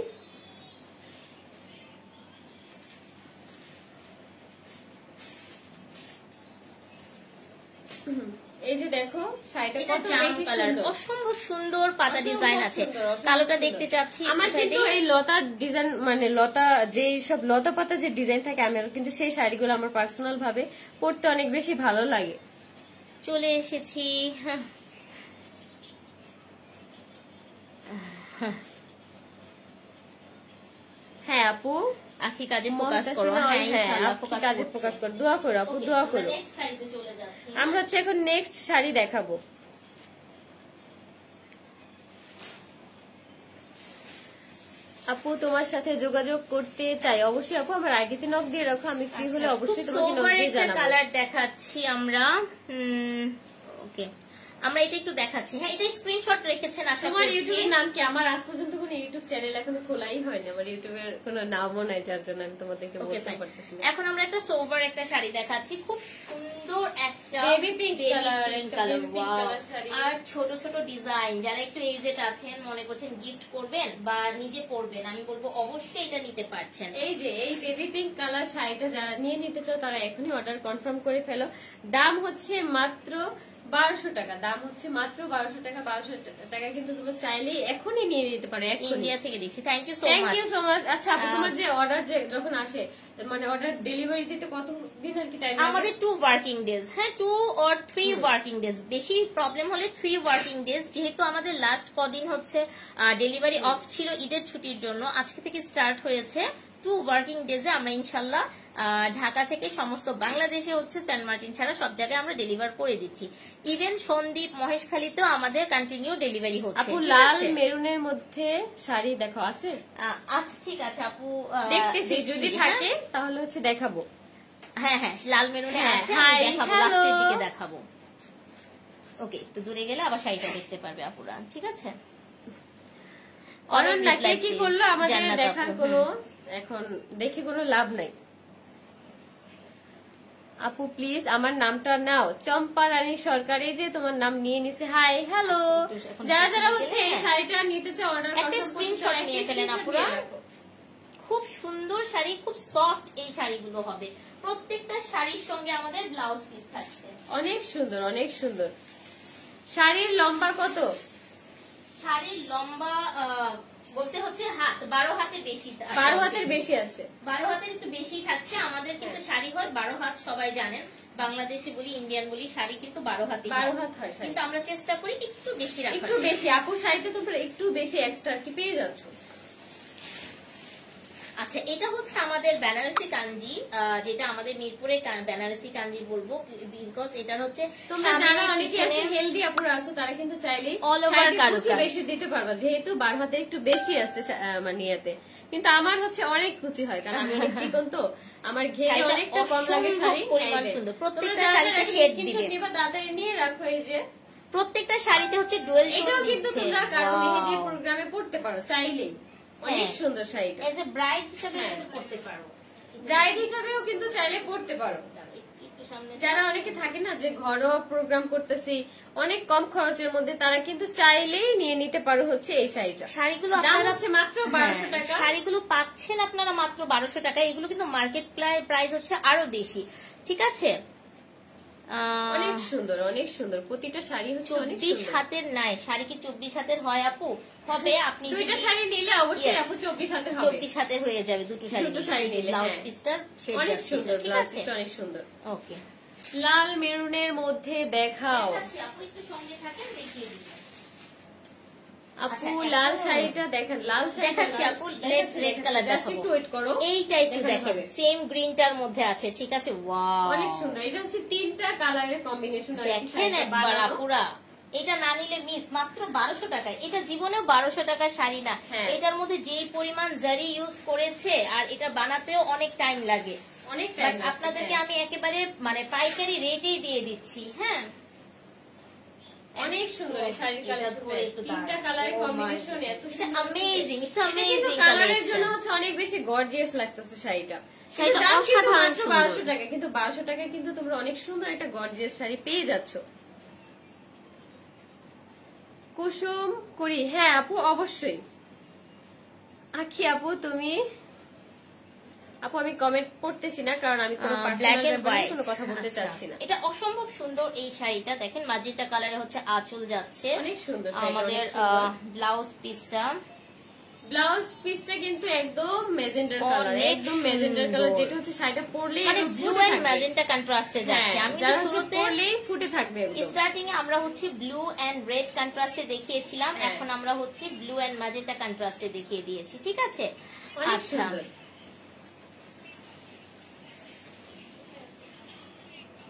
A: এই যে দেখো শাড়িটা কত বেশি সুন্দর,
B: অসম্ভব সুন্দর পাতা ডিজাইন আছে। কালোটা দেখতে চাচ্ছি।
A: আমার কিন্তু এই লতা ডিজাইন, মানে লতা যে সব লতা পাতা যে ডিজাইন থাকে, আমি কিন্তু সেই শাড়িগুলো আমার পার্সোনাল ভাবে পরতে অনেক বেশি ভালো লাগে।
B: চলে এসেছি।
A: হ্যাঁ আপু,
B: আখি কাজে ফোকাস করো। হ্যাঁ ইনশাআল্লাহ
A: কাজে ফোকাস করো, দোয়া করো আপু, দোয়া করো।
B: নেক্সট শাড়িতে চলে যাচ্ছি।
A: আমরা হচ্ছে এখন নেক্সট শাড়ি দেখাবো। আপু তোমার সাথে যোগাযোগ করতে চাই। অবশ্যই আপু, আমার আইডিতে নক দিয়ে রাখো, আমি ফ্রি হলে অবশ্যই তোমাকে নক দিয়ে জানাবো।
B: কালার দেখাচ্ছি আমরা। ওকে, আমরা এটা একটু দেখাচ্ছি। হ্যাঁ, এটা স্ক্রিনশট রেখেছেন আশা করি।
A: তোমার ইউটিউবের নাম কি? আমার আজ পর্যন্ত কোনো ইউটিউব চ্যানেল এখনো খোলাই হয়নি, আমার ইউটিউবের কোনো নামও নাই, যার জন্য আমি তোমাদেরকে বলতে পারতেছি না।
B: এখন আমরা একটা সোবার একটা শাড়ি দেখাচ্ছি, খুব সুন্দর একটা
A: বেবি পিঙ্ক কালার,
B: আর ছোট ছোট ডিজাইন। যারা একটু এজেড আছেন, মনে করছেন গিফট করবেন বা নিজে পরবেন, আমি বলবো অবশ্যই এটা নিতে পারছেন।
A: এই যে এই বেবি পিঙ্ক কালার শাড়িটা যারা নিয়ে নিতে চাও তারা এখনই অর্ডার কনফার্ম করে ফেলো। দাম হচ্ছে মাত্র 1200 টাকা। দাম হচ্ছে মাত্র 1200 টাকা। 1200 টাকা কিন্তু তুমি চাইলেই এখনই নিয়ে নিতে পারো।
B: ইন্ডিয়া থেকে দিচ্ছি। Thank you so much.
A: Thank you so much. আচ্ছা আপু, তোমার যে অর্ডার যখন আসে, মানে অর্ডার ডেলিভারি দিতে কতদিন আর কি টাইম লাগে?
B: আমাদের 2 ওয়ার্কিং ডেজ। হ্যাঁ, 2 or 3 ওয়ার্কিং ডেজ। বেশি প্রবলেম হলে 3 ওয়ার্কিং ডেজ। যেহেতু আমাদের লাস্ট কদিন হচ্ছে ডেলিভারি অফ ছিল ঈদের ছুটির জন্য, আজকে থেকে স্টার্ট হয়েছে। 2 ওয়ার্কিং ডেজে আমরা ইনশাল্লাহ ঢাকা থেকে সমস্ত বাংলাদেশে হচ্ছে সেন্ট মার্টিন ছাড়া সব জায়গায় আমরা ডেলিভার করে দিচ্ছি। ইভেন সন্দ্বীপ, মহেশখালীতেও আমাদের কন্টিনিউ ডেলিভারি হচ্ছে।
A: আপু লাল মেরুনের মধ্যে শাড়ি দেখো আছে?
B: আচ্ছা ঠিক আছে আপু,
A: দেখতেছি, যদি থাকে তাহলে হচ্ছে দেখাবো।
B: হ্যাঁ হ্যাঁ, লাল মেরুনে আছে, আমি দেখাবো, লাস্টের দিকে দেখাবো। ওকে, একটু দূরে গেলে আবার শাড়িটা দেখতে পারবে আপুরা, ঠিক আছে?
A: অরণ নাকি কি করলো আমাদের দেখার কোনো, এখন দেখে কোনো লাভ নাই। আপু প্লিজ আমার নামটা নাও, চম্পা রানী সরকার। এই যে তোমার নাম নিয়ে নিছে। হাই হ্যালো, যারা যারা হচ্ছে এই শাড়িটা নিতে চাও অর্ডার
B: একটা স্ক্রিনশট নিয়ে ফেলেন আপুরা। খুব সুন্দর শাড়ি, খুব সফট এই শাড়িগুলো হবে। প্রত্যেকটা শাড়ির সঙ্গে আমাদের ব্লাউজ পিস থাকছে।
A: অনেক সুন্দর, অনেক সুন্দর। শাড়ির লম্বা কত?
B: শাড়ির লম্বা বলতে হচ্ছে হাত, 12 হাতের বেশি।
A: 12 হাতের বেশি আছে,
B: 12 হাতের একটু বেশি থাকছে। আমাদের কিন্তু শাড়ি হয় 12 হাত, সবাই জানেন। বাংলাদেশি বলি, ইন্ডিয়ান বলি, শাড়ি কিন্তু 12 হাত হয়, কিন্তু আমরা চেষ্টা করি একটু বেশি রাখার।
A: একটু বেশি আপুর শাড়িতে তোমরা একটু বেশি এক্সট্রা কি পেয়ে যাচ্ছ।
B: আচ্ছা, এটা হচ্ছে আমাদের বেনারসি কাঞ্জি, যেটা আমাদের মিরপুরে বেনারসি কাঞ্জি বলবো, বিকজ এটার হচ্ছে
A: তোমরা যারা অনেকে আছে হেলদি আপুরা আছো, তারা কিন্তু চাইলেই
B: অল ওভার কারুকাজ
A: বেশি দিতে পারবা, যেহেতু 12 হাতে একটু বেশি আছে মানে ইয়েতে। কিন্তু আমার হচ্ছে অনেক কুচি হয়, কারণ আমি অনেক চিকন, তো আমার ঘেরে অনেকটা কম লাগে শাড়ি।
B: পরিমাণ সুন্দর, প্রত্যেকটা শাড়িতে শেড দিবে।
A: নিবা তাড়াতাড়ি নিয়ে রাখো। এই যে
B: প্রত্যেকটা শাড়িতে হচ্ছে ডুয়েল টোন
A: এটাও কিন্তু
B: দিচ্ছে।
A: তোমরা কারো
B: Wow!
A: মেহেদির প্রোগ্রামে পড়তে পারো চাইলেই, অনেক
B: হ্যাঁ।
A: সুন্দর শাড়িটা।
B: এজ এ ব্রাইড হিসেবে
A: হ্যাঁ।
B: কিন্তু পড়তে পারো।
A: ব্রাইড হিসাবেও কিন্তু চাইলে পড়তে পারো।
B: একটু সামনে
A: যারা অনেকে থাকে না যে ঘরোয়া প্রোগ্রাম করতেছি অনেক কম খরচের মধ্যে, তারা কিন্তু চাইলেই নিয়ে নিতে পারো হচ্ছে এই শাড়িটা।
B: শাড়িগুলো
A: দাম
B: আপনারা
A: হচ্ছে মাত্র 1200 টাকা।
B: হ্যাঁ, শাড়িগুলো পাচ্ছেন আপনারা মাত্র 1200 টাকা। এগুলো কিন্তু মার্কেট প্রাইস হচ্ছে আরো বেশি, ঠিক আছে?
A: অনেক সুন্দর, অনেক সুন্দর, প্রতিটা শাড়ি হচ্ছে অনেক
B: 24
A: সুন্দর।
B: হাতের নাই, শাড়ি কি 24 হাতের হয় আপু? হবে। আপনি
A: দুইটা
B: যদি
A: শাড়ি নিলে অবশ্যই
B: Yes.
A: আপু 24 হাতের হবে।
B: 24 হাতের হয়ে যাবে দুটো শাড়ি।
A: দুটো শাড়ি নিলে,
B: ব্লাউজ
A: হ্যাঁ।
B: পিসটার শেড
A: অনেক
B: যাচ্ছে,
A: সুন্দর,
B: ঠিক
A: ব্লাউজ
B: আছে?
A: পিসটা অনেক সুন্দর।
B: ওকে,
A: লাল মেরুনের মধ্যে দেখাও
B: আচ্ছা আপু একটু সঙ্গে থাকেন, দেখিয়ে দিই।
A: আপু।
B: আচ্ছা,
A: লাল
B: এখন-
A: শাড়িটা দেখেন, লাল শাড়িটা
B: দেখাচ্ছি আপু, রেড কালার
A: জাস্ট
B: দেখাবো।
A: একটু ওয়েট করো,
B: এইটা একটু
A: দেখানো
B: দেখেন,
A: হবে।
B: সেম গ্রিনটার মধ্যে আছে, ঠিক আছে? ওয়াও,
A: অনেক সুন্দর। এটা হচ্ছে তিনটা কালারের কম্বিনেশন।
B: দেখেন একবার আপুরা, এটা না নিলে মিস। মাত্র 1200 টাকায়। এটা জীবনেও 1200 টাকার শাড়ি না।
A: হ্যাঁ।
B: এটার মধ্যে যে পরিমাণ জারি ইউজ করেছে, আর এটা বানাতেও অনেক টাইম লাগে।
A: অনেক
B: But
A: টাইম
B: আপনাদেরকে আমি একেবারে মানে পাইকারি রেটেই দিয়ে দিচ্ছি। হ্যাঁ,
A: অনেক সুন্দর এই শাড়ির
B: এটা
A: কালার,
B: ধরে একটু
A: তিনটা
B: দাঁড়ান।
A: কালারের
B: Oh my
A: কম্বিনেশন
B: God.
A: এত
B: এটা
A: সুন্দর।
B: amazing, it's
A: এটা কিন্তু
B: amazing
A: কালারের জন্য
B: collection.
A: হচ্ছে অনেক বেশি গর্জিয়াস লাগতেছে শাড়িটা।
B: শাড়িটা
A: দাম কিন্তু
B: অসাধারণ
A: মাত্র
B: সুন্দর।
A: 1200 টাকা, কিন্তু 1200 টাকায় কিন্তু তোমরা অনেক সুন্দর একটা গর্জিয়াস শাড়ি পেয়ে যাচ্ছ। কুসুম করি, হ্যাঁ আপু অবশ্যই। আখি আপু তুমি, আপু আমি কমেন্ট করতেছি না কারণ আমি কোনো
B: ব্ল্যাক
A: পার্সোনাল
B: এন্ড হোয়াইট
A: কোনো কথা বলতে চাচ্ছি না।
B: এটা অসম্ভব সুন্দর এই শাড়িটা। দেখেন মাজিটা কালারে হচ্ছে আঁচল যাচ্ছে।
A: অনেক সুন্দর শাড়িটা,
B: আমাদের
A: অনেক সুন্দর।
B: ব্লাউজ পিসটা,
A: ব্লাউজ পিসটা কিন্তু একদম মেজেন্ডার কালার,
B: অনেক
A: একদম মেজেন্ডার কালার,
B: সুন্দর।
A: যেটা হচ্ছে শাড়িটা পরলেই
B: মানে
A: একদম
B: ব্লু
A: ফুটে
B: এন্ড
A: থাকবে।
B: ম্যাজেন্টা কন্ট্রাস্টে যাচ্ছে।
A: হ্যাঁ,
B: আমি
A: যারা
B: কিন্তু
A: হচ্ছে
B: শুরুতে
A: পরলেই ফুটে থাকবে একদম।
B: স্টার্টিং এ আমরা হচ্ছে ব্লু এন্ড রেড কন্ট্রাস্টে দেখিয়েছিলাম,
A: হ্যাঁ।
B: এখন আমরা হচ্ছে ব্লু এন্ড ম্যাজেন্টা কন্ট্রাস্টে দেখিয়ে দিয়েছি, ঠিক আছে?
A: অনেক
B: আচ্ছা,
A: সুন্দর।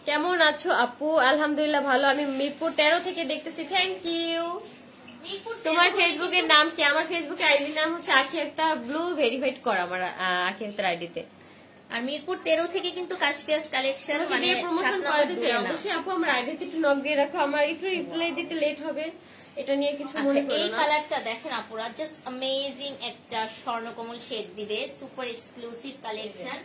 A: কেমন আছো আপু? আলহামদুলিল্লাহ ভালো। আমি মিরপুর 13 থেকে দেখতেছি। Thank you. তোমার ফেসবুকের নাম কি? আমার ফেসবুকের আইডির নাম হচ্ছে আখি আক্তার ব্লু, ভেরিফাইড করা আমার আখি আক্তার আইডিতে।
B: আর মিরপুর 13 থেকে কিন্তু কাশপিয়াস কালেকশন মানে
A: প্রমোশন
B: 7
A: করাতে
B: নম্বর
A: চাই
B: দূরে না।
A: অবশ্যই আপু, আমার আইডিতে একটু নক দিয়ে রাখো, আমার একটু রিপ্লাই দিতে লেট হবে, এটা নিয়ে কিছু
B: আচ্ছা,
A: মনে করো
B: এই
A: না।
B: কালারটা দেখেন আপুরা, জাস্ট অ্যামেজিং একটা স্বর্ণকমল শেড দিবে, সুপার এক্সক্লুসিভ কালেকশন।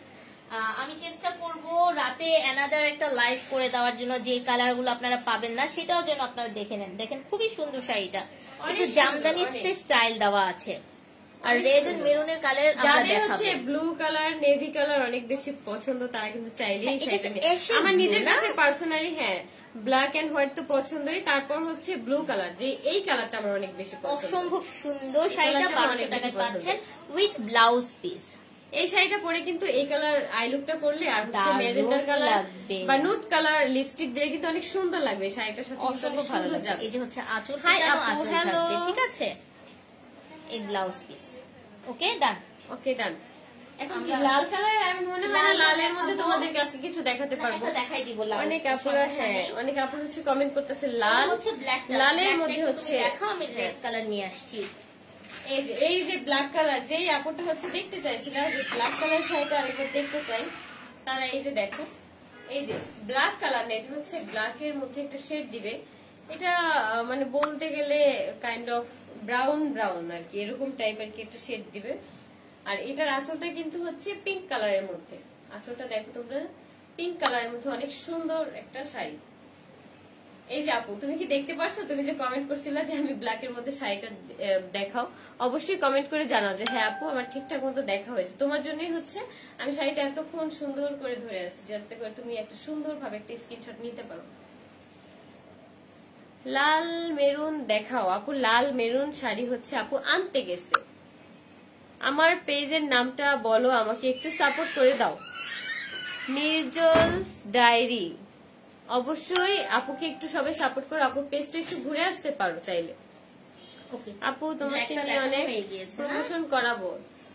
B: আমি চেষ্টা করব রাতে অ্যানাদার একটা লাইভ করে দেওয়ার জন্য, যে কালার গুলো আপনারা পাবেন না সেটাও যেন আপনারা দেখে নেন। দেখেন খুবই সুন্দর শাড়িটা, একটু
A: সুন্দর,
B: জামদানি
A: অনেক।
B: স্টাইল দেওয়া আছে। আর
A: অনেক
B: রেড এন্ড
A: সুন্দর।
B: মেরুনের কালার আমরা
A: যাদের
B: দেখাবো।
A: হচ্ছে ব্লু কালার, নেভি কালার অনেক বেশি পছন্দ, তারা কিন্তু চাইলেই
B: হ্যাঁ, এটা
A: শাড়িটা
B: কি
A: নিয়ে-
B: Asian
A: আমার
B: blue
A: নিজের
B: না?
A: কাছে পার্সোনালি হ্যাঁ ব্ল্যাক এন্ড হোয়াইট তো পছন্দই, তারপর হচ্ছে ব্লু কালার, যে এই কালারটা আমার অনেক বেশি পছন্দ।
B: অসম্ভব সুন্দর শাড়িটা
A: কালারটা আমার
B: 1200
A: অনেক বেশি
B: টাকায়
A: পছন্দ।
B: পাচ্ছেন উইথ ব্লাউজ পিস।
A: এই শাড়িটা পরে কিন্তু এই কালার আই লুকটা করলে আর হচ্ছে
B: দারুণ
A: মেজেন্ডার কালার
B: লাগবে।
A: বা নুট কালার লিপস্টিক দিলে কিন্তু অনেক সুন্দর লাগবে শাড়িটার সাথে, কিন্তু
B: অসম্ভব
A: অনেক
B: ভালো
A: সুন্দর
B: লাগবে।
A: যাবে।
B: এই যে হচ্ছে আঁচল,
A: Hi
B: পেটানো
A: আপু,
B: আঁচল
A: hello.
B: থাকবে, ঠিক আছে? এই ব্লাউজ পিস, ওকে ডান।
A: ওকে ডান। এখন কি
B: আমরা-
A: লাল কালার? আমি মনে হয় না
B: লাল
A: লালের মধ্যে
B: দেখাবো।
A: তোমাদের কাছে কিছু দেখাতে পারবো।
B: একটা দেখাই দিব লাল।
A: অনেক আপুরা, হ্যাঁ অনেক আপুরা হচ্ছে কমেন্ট করতেছে লাল,
B: হচ্ছে ব্ল্যাক,
A: লালের মধ্যে হচ্ছে
B: দেখাও, আমি রেড কালার নিয়ে আসছি।
A: এই যে ব্ল্যাক কালার, যেই আপুটা হচ্ছে দেখতে চাইছিল যে ব্ল্যাক কালার শাড়িটা আরেকবার দেখতে চাই, তারা এই যে দেখো, এই যে ব্ল্যাক কালার না, এটা হচ্ছে ব্ল্যাক এর মধ্যে একটা শেড দিবে। এটা মানে বলতে গেলে কাইন্ড অফ ব্রাউন ব্রাউন আর কি, এরকম টাইপের কি একটা শেড দিবে। আর এটার আঁচলটা কিন্তু হচ্ছে পিঙ্ক কালারের মধ্যে। আঁচলটা দেখো তোমরা, পিঙ্ক কালারের মধ্যে অনেক সুন্দর একটা শাড়ি। এই যে আপু তুমি কি দেখতে পারছো? তুমি যে কমেন্ট করছিলা যে আমি ব্ল্যাক এর মধ্যে শাড়িটা দেখাও, অবশ্যই কমেন্ট করে জানাও যে হ্যাঁ আপু আমার ঠিকঠাক মতো দেখা হয়েছে। তোমার জন্যই হচ্ছে আমি শাড়িটা এতক্ষণ সুন্দর করে ধরে আসছি, যাতে করে তুমি একটা সুন্দর ভাবে একটা স্ক্রিনশট নিতে পারো। লাল মেরুন দেখাও আপু। লাল মেরুন শাড়ি হচ্ছে আপু আনতে গেছে। আমার পেজের নামটা বলো, আমাকে একটু সাপোর্ট করে দাও। নির্জল ডায়েরি, অবশ্যই আপুকে একটু সবাই সাপোর্ট করো। আপুর পেজটা একটু ঘুরে আসতে পারো চাইলে।
B: ওকে
A: আপু তোমাকে
B: একটা
A: নিয়ে
B: দেখানো
A: অনেক
B: হয়ে গিয়েছে, না?
A: প্রমোশন করাবো।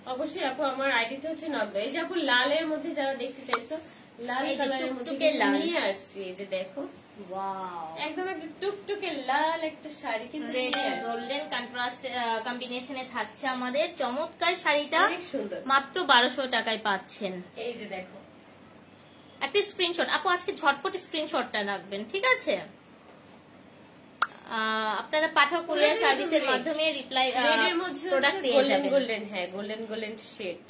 A: অবশ্যই আপু, আমার আইডিতে হচ্ছে 90। এই যে আপু লালের মধ্যে যারা দেখতে চাইছো, লাল
B: এই যে
A: কালারের মধ্যে
B: টুকটুকে লাল।
A: নিয়ে আসছি। এই যে দেখো,
B: ওয়াও,
A: একদম একটা টুকটুকে লাল একটা শাড়ি কিন্তু
B: রেড
A: নিয়ে
B: এন্ড
A: আসছি।
B: গোল্ডেন কন্ট্রাস্ট কম্বিনেশনে থাকছে আমাদের চমৎকার শাড়িটা।
A: অনেক সুন্দর।
B: মাত্র 1200 টাকায় পাচ্ছেন।
A: এই যে দেখো,
B: একটা স্ক্রিনশট আপু, আজকে ঝটপট স্ক্রিনশটটা রাখবেন, ঠিক আছে? আপনারা পাঠাও কুরিয়ার সার্ভিসের মাধ্যমে রিপ্লাই প্রোডাক্ট পেয়ে যাবেন।
A: গোল্ডেন, হ্যাঁ গোল্ডেন শেড।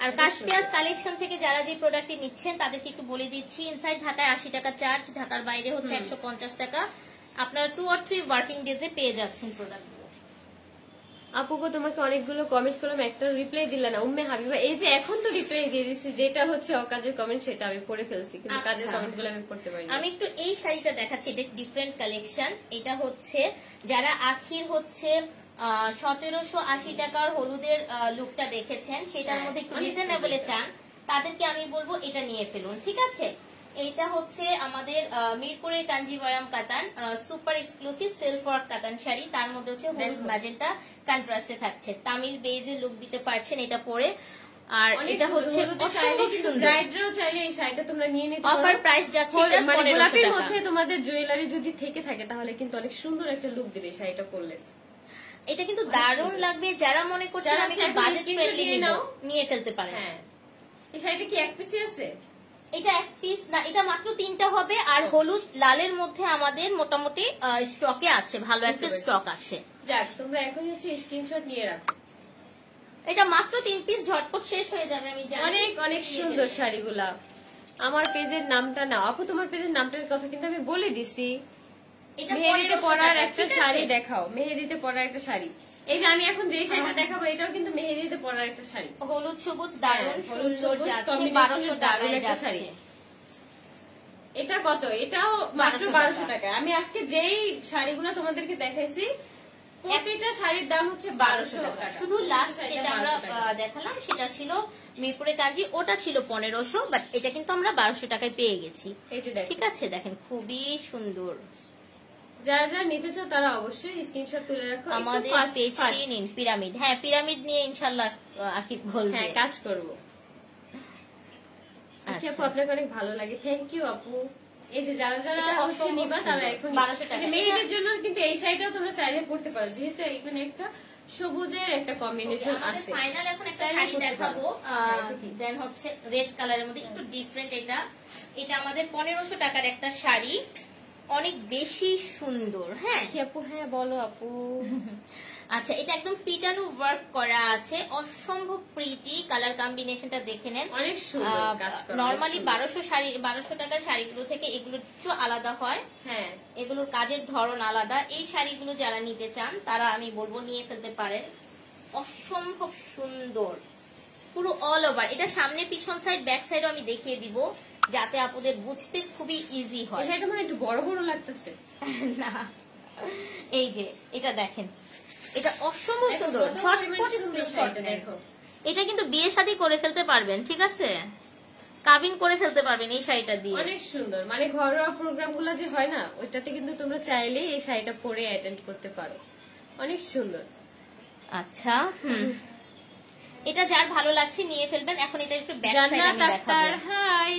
B: আর কাশপিয়াস কালেকশন থেকে যারা যে প্রোডাক্টটি নিচ্ছেন তাদেরকে একটু বলে দিচ্ছি, ইনসাইড ঢাকায় 80 টাকা চার্জ, ঢাকার বাইরে হচ্ছে 150 টাকা। আপনারা 2 or 3 ওয়ার্কিং ডেজে পেয়ে যাচ্ছেন প্রোডাক্ট।
A: আপুকে তোমাকে অনেকগুলো কমেন্ট করলাম, একটা রিপ্লাই দিলা না। উম্মে হাবিবা, এই যে এখন তো রিপ্লাই দিয়ে দিচ্ছি, যেটা হচ্ছে অকাজের কমেন্ট সেটা আমি পড়ে ফেলছি, কিন্তু কাজের কমেন্ট গুলো আমি পড়তে পারি।
B: আমি একটু এই শাড়িটা দেখাচ্ছি, এটা ডিফারেন্ট কালেকশন। এটা হচ্ছে যারা আখির হচ্ছে 1780 টাকার হলুদের লুকটা দেখেছেন, সেটার মধ্যে একটু রিজনেবলে চান, তাদেরকে আমি বলবো এটা নিয়ে ফেলুন, ঠিক আছে। এইটা হচ্ছে আমাদের মিরপুরের কাঞ্জিভারাম কাতান সুপার এক্সক্লুসিভ সেলফ ওয়ার্ক কাতান শাড়ি, তার মধ্যে হচ্ছে হলুদ ম্যাজেন্টা কন্ট্রাস্টে থাকছে, তামিল বেজের লুক দিতে পারছেন এটা পরে। আর এটা হচ্ছে অসম্ভব সুন্দর,
A: ব্রাইডরাও চাইলে এই শাড়িটা তোমরা নিয়ে নিতে পারো।
B: অফার প্রাইস যাচ্ছে এটা 1500
A: গোলাপির
B: টাকা।
A: মধ্যে তোমাদের জুয়েলারি যদি থেকে থাকে তাহলে কিন্তু অনেক সুন্দর একটা লুক দিবে এই শাড়িটা পরলে।
B: এটা কিন্তু দারুণ লাগবে, যারা মনে করছেন আমি একটু বাজেট ফ্রেন্ডলি নিয়ে ফেলতে পারেন।
A: হ্যাঁ, এই শাড়িটা কি এক পিসই আছে?
B: এটা এক পিস না, এটা মাত্র 3টা হবে। আর হলুদ লালের মধ্যে আমাদের মোটামুটি স্টকে আছে, ভালো একটা স্টক আছে।
A: যাক, তোমরা এখন হচ্ছে স্ক্রিনশট নিয়ে রাখো।
B: এটা মাত্র 3 পিস, ঝটপট শেষ হয়ে যাবে আমি জানি।
A: অনেক অনেক সুন্দর শাড়িগুলা। আমার পেজের নামটা নাও আপু, তোমার পেজের নামটার কথা কিন্তু আমি বলে দিছি।
B: এটা
A: মেহেদিতে পরার একটা শাড়ি দেখাও, মেহেদিতে পরার একটা শাড়ি। এই যে আমি এখন যে শাড়িটা দেখাবো এটাও কিন্তু মেহেদিতে পরার একটা শাড়ি,
B: হলুদ সবুজ দারুণ সুন্দর যাচ্ছে,
A: 1200
B: টাকায়
A: একটা শাড়ি। এটা কত? এটাও মাত্র 1200 টাকা। আমি আজকে যেই শাড়িগুলো তোমাদেরকে দেখাইছি প্রতিটা শাড়ির দাম হচ্ছে 1200 টাকা।
B: শুধু লাস্ট যেটা আমরা দেখালাম সেটা ছিল মিরপুরে কাঞ্জি, ওটা ছিল 1500, বাট এটা কিন্তু আমরা 1200 টাকায় পেয়ে গেছি, ঠিক আছে। দেখেন খুবই সুন্দর।
A: যারা যারা নিতে চাও তারা অবশ্যই স্ক্রিনশট তুলে রাখো।
B: আমাদের পেজটি নিন পিরামিড। হ্যাঁ, পিরামিড নিয়ে ইনশাআল্লাহ আকিব বলবে,
A: হ্যাঁ কাজ করব। আচ্ছা আপু, আপনাকে অনেক ভালো লাগে, থ্যাংক ইউ আপু। এই যে যারা যারা হচ্ছে নিবা তারা এখন
B: 1200 টাকা।
A: মেয়েদের জন্য কিন্তু এই শাড়িটাও তোমরা চাইলে পড়তে পারো, যেহেতু এখানে একটা সবুজের একটা কম্বিনেশন আছে।
B: ফাইনাল এখন একটা শাড়ি দেখাবো, দেন হচ্ছে রেড কালারের মধ্যে একটু ডিফারেন্ট। এটা আমাদের 1500 টাকার একটা শাড়ি, অনেক বেশি সুন্দর। হ্যাঁ
A: কি আপু? হ্যাঁ বলো আপু।
B: আচ্ছা, এটা একদম পিটানো ওয়ার্ক করা আছে, অসম্ভব প্রিটি। কালার কম্বিনেশনটা দেখে নেন,
A: অনেক সুন্দর কাজ করা।
B: নরমালি 1200 টাকার শাড়িগুলো থেকে এগুলো একটু আলাদা হয়।
A: হ্যাঁ,
B: এগুলোর কাজের ধরন আলাদা। এই শাড়িগুলো যারা নিতে চান তারা আমি বলবো নিয়ে ফেলতে পারেন, অসম্ভব সুন্দর পুরো অল ওভার। এটা সামনে পিছন সাইড ব্যাক সাইডও আমি দেখিয়ে দিব যাতে আপনাদের বুঝতে খুবই ইজি হয়।
A: এটা মানে একটু বড় বড় লাগতেছে
B: না, এই যে এটা দেখেন, এটা অসম্ভব সুন্দর।
A: দেখো,
B: এটা কিন্তু বিয়ে শাদী করে ফেলতে পারবেন, ঠিক আছে, কাবিন করে ফেলতে পারবেন এই শাড়িটা দিয়ে।
A: অনেক সুন্দর, মানে ঘরোয়া প্রোগ্রাম গুলো যে হয় না, ওইটাতে কিন্তু তোমরা চাইলে এই শাড়িটা পরে অ্যাটেন্ড করতে পারো, অনেক সুন্দর।
B: আচ্ছা, এটা যার ভালো লাগছে নিয়ে ফেলবেন। এখন এটা একটু ব্যাক সাইড আমি দেখাবো।
A: হাই,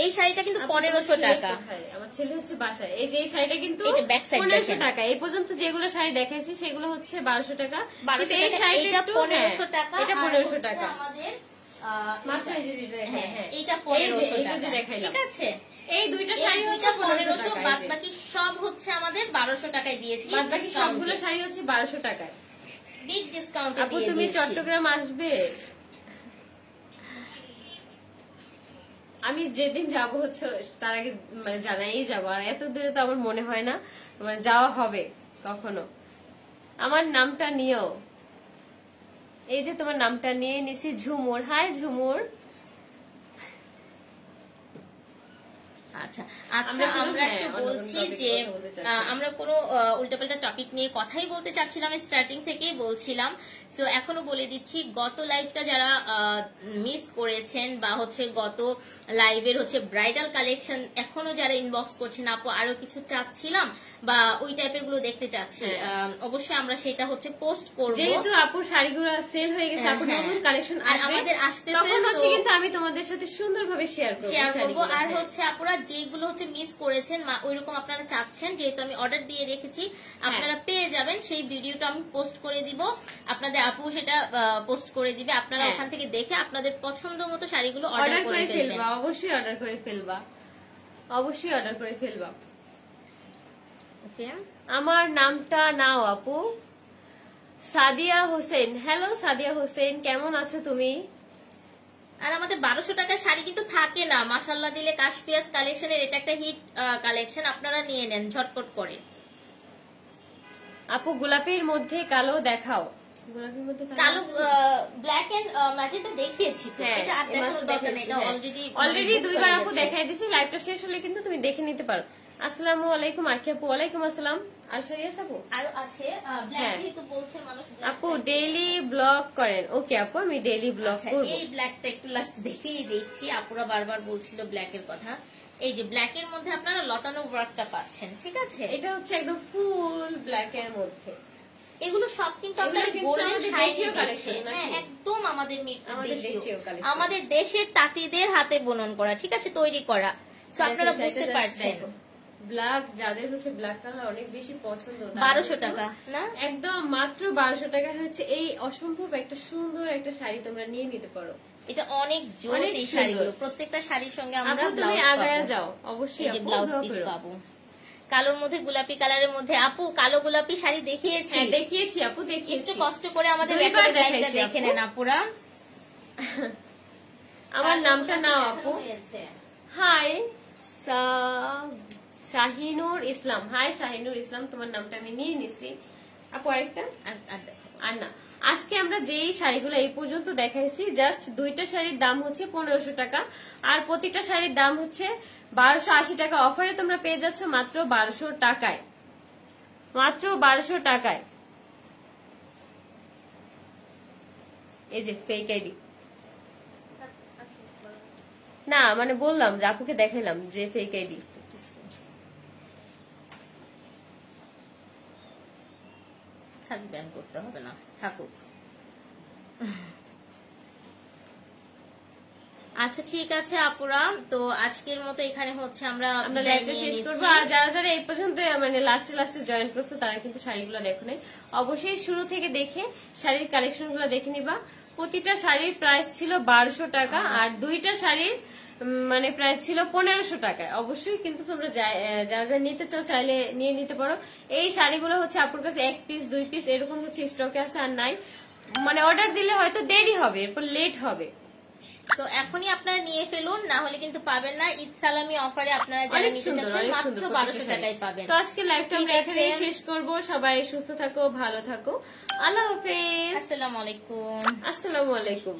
B: এই শাড়িটা কিন্তু 1500 টাকা।
A: আমার ছেলে হচ্ছে বাসায়। এই যে এই শাড়িটা কিন্তু
B: এটা ব্যাক সাইড
A: 1500 টাকা। এই পর্যন্ত যেগুলো শাড়ি দেখাইছি সেগুলো হচ্ছে 1200 টাকা।
B: এই শাড়িটা 1500 টাকা,
A: এটা 1500 টাকা
B: আমাদের
A: মাত্র। এই যে হ্যাঁ,
B: এটা 1500 টাকা,
A: দেখাইলাম,
B: ঠিক আছে।
A: এই দুইটা শাড়ি হচ্ছে
B: 1500, বাদ বাকি সব হচ্ছে আমাদের 1200 টাকায় দিয়েছি।
A: বাদ বাকি সবগুলো শাড়ি হচ্ছে 1200 টাকায়,
B: বিগ ডিসকাউন্টে
A: আপু
B: দিয়ে
A: তুমি
B: দিয়েছি।
A: চট্টগ্রাম আসবে? আমি যেদিন যাবো হচ্ছে তার আগে মানে জানাই যাবো, আর এত দূরে তো আমার মনে হয় না মানে যাওয়া হবে কখনো। আমার নামটা নিও, এই যে তোমার নামটা নিয়ে নিছি, ঝুমুর। হাই ঝুমুর।
B: আচ্ছা আচ্ছা, আমরা একটু বলছি যে আমরা কোনো উল্টাপাল্টা টপিক নিয়ে কথাই বলতে চাচ্ছিলাম, স্টার্টিং থেকেই বলছিলাম। তো এখনো বলে দিচ্ছি, গত লাইভটা যারা মিস করেছেন বা হচ্ছে গত লাইভের হচ্ছে ব্রাইডাল কালেকশন এখনো যারা ইনবক্স করছেন, আপু আরো কিছু চাচ্ছিলাম বা ওই টাইপের গুলো দেখতে চাচ্ছি, অবশ্যই আমরা সেটা হচ্ছে পোস্ট করব।
A: যেহেতু আপুর শাড়িগুলো সেল হয়ে গেছে, আপুর নতুন কালেকশন
B: আমাদের আসতে
A: তখন হচ্ছে কিন্তু আমি তোমাদের সাথে সুন্দরভাবে শেয়ার করব।
B: আর হচ্ছে আপুরা যেগুলো হচ্ছে মিস করেছেন ওইরকম আপনারা চাচ্ছেন, যেহেতু আমি অর্ডার দিয়ে রেখেছি, আপনারা পেয়ে যাবেন। সেই ভিডিওটা আমি পোস্ট করে দিব, আপনাদের আপু সেটা পোস্ট করে দিবে, আপনারা ওখান থেকে দেখে আপনাদের পছন্দ মতো শাড়িগুলো অর্ডার করে ফেলবা।
A: অবশ্যই অর্ডার করে ফেলবা, অবশ্যই অর্ডার করে ফেলবা।
B: ওকে,
A: আমার নামটা নাও আপু। সাদিয়া হোসেন, হ্যালো সাদিয়া হোসেন, কেমন আছো তুমি?
B: আর আমাদের 1200 টাকার শাড়ি কিন্তু থাকে না, মাশাআল্লাহ দিলে কাশপিয়াস কালেকশনের এটা একটা হিট কালেকশন, আপনারা নিয়ে নেন ঝটপট করে।
A: আপু গোলাপির মধ্যে কালো দেখাও। গোলাপির মধ্যে
B: কালো ব্ল্যাক এন্ড ম্যাজেন্টা দেখিয়েছি তো, এটা আর দেখানোর দরকার নেই, এটা
A: অলরেডি দুইবার আপু দেখাই দিছি। লাইভটা শেষ হলে কিন্তু তুমি দেখে নিতে পারো। আসসালামু আলাইকুম আরকি আপু। ওয়ালাইকুম আসসালাম। আর শরিয়াস আপু
B: আর আছে ব্ল্যাক যেহেতু বলছে মানুষ
A: আপু ডেইলি ব্লগ করেন। ওকে আপু আমি ডেইলি ব্লগ করব।
B: এই ব্ল্যাকটা একটু লাস্ট দেখিয়ে দিচ্ছি, আপুরা বারবার বলছিল ব্ল্যাক এর কথা। এই যে ব্ল্যাক এর মধ্যে আপনারা লতানো ওয়ার্কটা পাচ্ছেন, ঠিক আছে?
A: এটা হচ্ছে একদম ফুল ব্ল্যাক এর মধ্যে।
B: এগুলো সব কিন্তু আপনারা গোল্ডেন শাইনিং কালেকশন, হ্যাঁ একদম আমাদের দেশীয়, আমাদের দেশের তাঁতিদের হাতে বুনন করা, ঠিক আছে, তৈরি করা। সো আপনারা বুঝতে পারছেন
A: ব্ল্যাক যাদের হচ্ছে ব্ল্যাক কালার অনেক বেশি পছন্দ,
B: 1200 টাকা না,
A: একদম মাত্র 1200 টাকা হচ্ছে এই অসম্ভব একটা সুন্দর একটা শাড়ি তোমরা নিয়ে নিতে পারো।
B: এটা অনেক জোস এই শাড়িগুলো, প্রত্যেকটা শাড়ির সঙ্গে আমরা
A: ব্লাউজ আগায়া যাও অবশ্যই,
B: এই যে ব্লাউজ পিস পাবো কালোর মধ্যে গোলাপি কালারের মধ্যে। আপু কালো গোলাপি শাড়ি দেখিয়েছি,
A: হ্যাঁ দেখিয়েছি আপু, দেখিয়েছি।
B: একটু কষ্ট করে আমাদের রেকর্ডের লাইনটা দেখে নেন আপুরা।
A: আমার নামটা নাও আপু। হাই শাহিনুর ইসলাম, হাই শাহিনুর ইসলাম, তোমার নামটা আমি নিয়ে নিছি আপু। আরেকটা আর না, আজকে আমরা যেই শাড়িগুলো এই পর্যন্ত দেখাইছি, জাস্ট দুইটা শাড়ির দাম হচ্ছে 1500 টাকা, আর প্রতিটা শাড়ির দাম হচ্ছে 1280 টাকা। অফারে তোমরা পেয়ে যাচ্ছ মাত্র 1200 টাকায়, মাত্র 1200 টাকায়। এই যে ফেক আইডি না, মানে বললাম যে আপুকে দেখাইলাম যে ফেক আইডি।
B: থাক, ব্যান করতে হবে না, থাকুক। আচ্ছা ঠিক আছে আপুরা, তো আজকের মতো এখানে হচ্ছে আমরা
A: লাইভটা শেষ করবো। আর যারা যারা এই পর্যন্ত মানে লাস্টে জয়েন করছে তারা কিন্তু শাড়িগুলো দেখো নাই, অবশ্যই শুরু থেকে দেখে শাড়ির কালেকশন গুলো দেখে নিবা। প্রতিটা শাড়ির প্রাইস ছিল 1200 টাকা, আর দুইটা শাড়ির মানে প্রাইস ছিল 1500 টাকা। অবশ্যই কিন্তু তোমরা যারা যা নিতে চাও চাইলে নিয়ে নিতে পারো। এই শাড়িগুলো হচ্ছে আপনার কাছে 1 পিস 2 পিস এরকম হচ্ছে স্টকে আছে, আর নাই মানে অর্ডার দিলে হয়তো দেরি হবে, এরপর লেট হবে।
B: তো এখনই আপনারা নিয়ে ফেলুন, না হলে কিন্তু পাবেন না। ঈদ সালামি অফারে আপনারা যারা নিতে চাচ্ছেন মাত্র 1200 টাকায় পাবেন।
A: তো আজকে লাইভটা আমরা এখানেই শেষ করব। সবাই সুস্থ থাকো, ভালো থাকো, আল্লাহ হাফেজ,
B: আসসালামু আলাইকুম।
A: আসসালামু আলাইকুম।